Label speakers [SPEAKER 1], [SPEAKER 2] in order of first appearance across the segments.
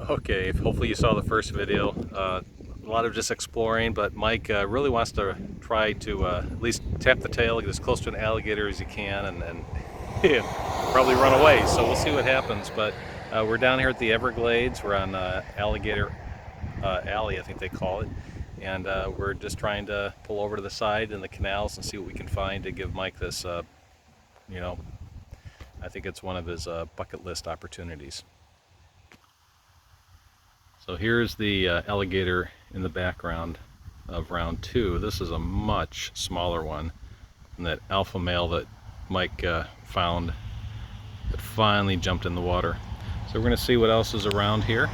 [SPEAKER 1] Okay, hopefully you saw the first video. A lot of just exploring, but Mike really wants to try to at least tap the tail, get as close to an alligator as you can, and probably run away. So we'll see what happens. But we're down here at the Everglades. We're on Alligator Alley, I think they call it. And we're just trying to pull over to the side in the canals and see what we can find to give Mike this, you know, I think it's one of his bucket list opportunities. So here's the alligator in the background of round 2. This is a much smaller one than that alpha male that Mike found that finally jumped in the water. So we're going to see what else is around here.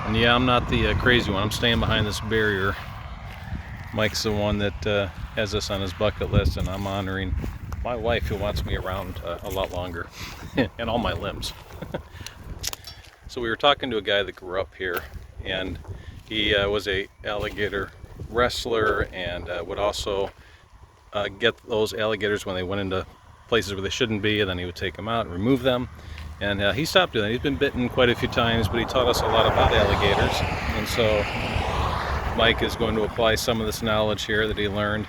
[SPEAKER 1] And yeah, I'm not the crazy one. I'm staying behind this barrier. Mike's the one that has this on his bucket list, and I'm honoring my wife who wants me around a lot longer and all my limbs. So we were talking to a guy that grew up here, and he was a alligator wrestler and would also get those alligators when they went into places where they shouldn't be, and then he would take them out and remove them. And he stopped doing that. He's been bitten quite a few times, but he taught us a lot about alligators. And so Mike is going to apply some of this knowledge here that he learned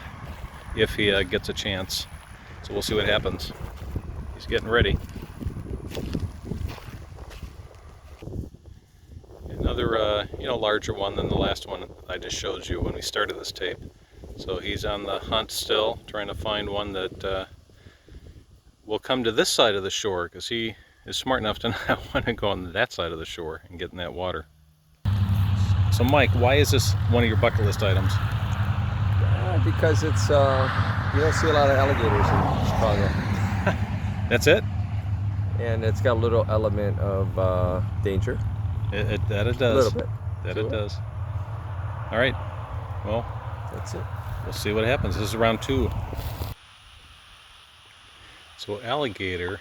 [SPEAKER 1] if he gets a chance. So we'll see what happens. He's getting ready. Another, larger one than the last one I just showed you when we started this tape. So he's on the hunt still, trying to find one that will come to this side of the shore, because he is smart enough to not want to go on that side of the shore and get in that water. So Mike, why is this one of your bucket list items?
[SPEAKER 2] Because it's, you don't see a lot of alligators in Chicago.
[SPEAKER 1] That's it?
[SPEAKER 2] And it's got a little element of danger.
[SPEAKER 1] That it does.
[SPEAKER 2] A little bit.
[SPEAKER 1] That it does. All right. Well,
[SPEAKER 2] that's it.
[SPEAKER 1] We'll see what happens. This is round 2. So alligator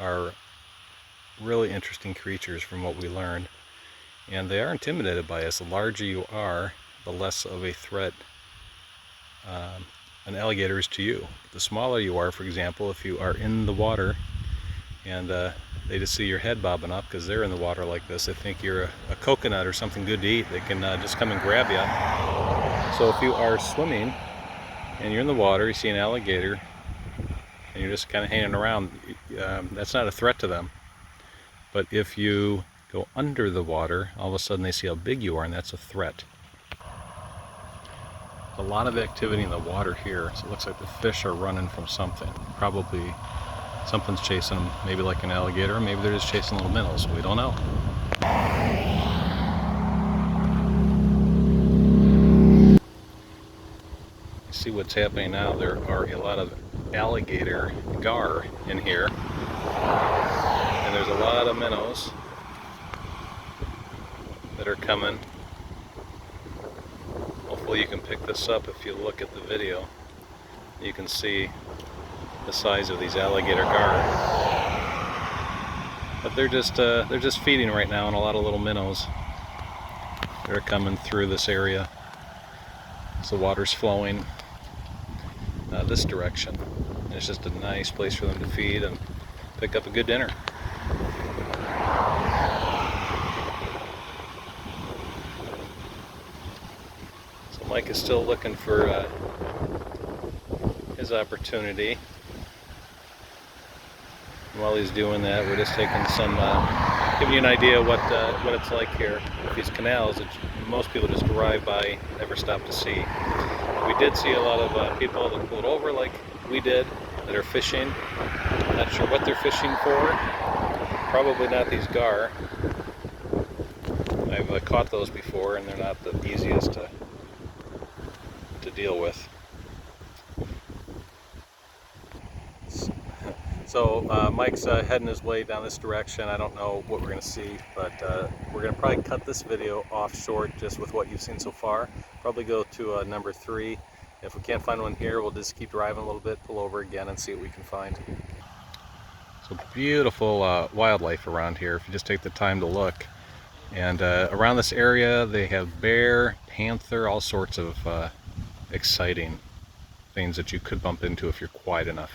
[SPEAKER 1] are really interesting creatures from what we learned. And they are intimidated by us. The larger you are, the less of a threat an alligator is to you. The smaller you are, for example, if you are in the water and they just see your head bobbing up because they're in the water like this, they think you're a coconut or something good to eat. They can just come and grab you. So if you are swimming and you're in the water, you see an alligator and you're just kind of hanging around, that's not a threat to them. But if you go under the water, all of a sudden they see how big you are, and that's a threat. A lot of activity in the water here, so it looks like the fish are running from something. Probably something's chasing them, maybe like an alligator, maybe they're just chasing little minnows. We don't know. See what's happening now. There are a lot of alligator gar in here, and there's a lot of minnows that are coming. Hopefully you can pick this up if you look at the video. You can see the size of these alligator gar. But they're just feeding right now on a lot of little minnows. They're coming through this area as the water's flowing this direction. And it's just a nice place for them to feed and pick up a good dinner. Mike is still looking for his opportunity. And while he's doing that, we're just taking some, giving you an idea what it's like here. These canals, most people just drive by, never stop to see. We did see a lot of people that pulled over like we did, that are fishing. Not sure what they're fishing for. Probably not these gar. I've caught those before, and they're not the easiest to deal with. So Mike's heading his way down this direction. I don't know what we're going to see, but we're going to probably cut this video off short just with what you've seen so far. Probably go to number 3. If we can't find one here, we'll just keep driving a little bit, pull over again, and see what we can find. So beautiful wildlife around here if you just take the time to look. And around this area they have bear, panther, all sorts of exciting things that you could bump into if you're quiet enough.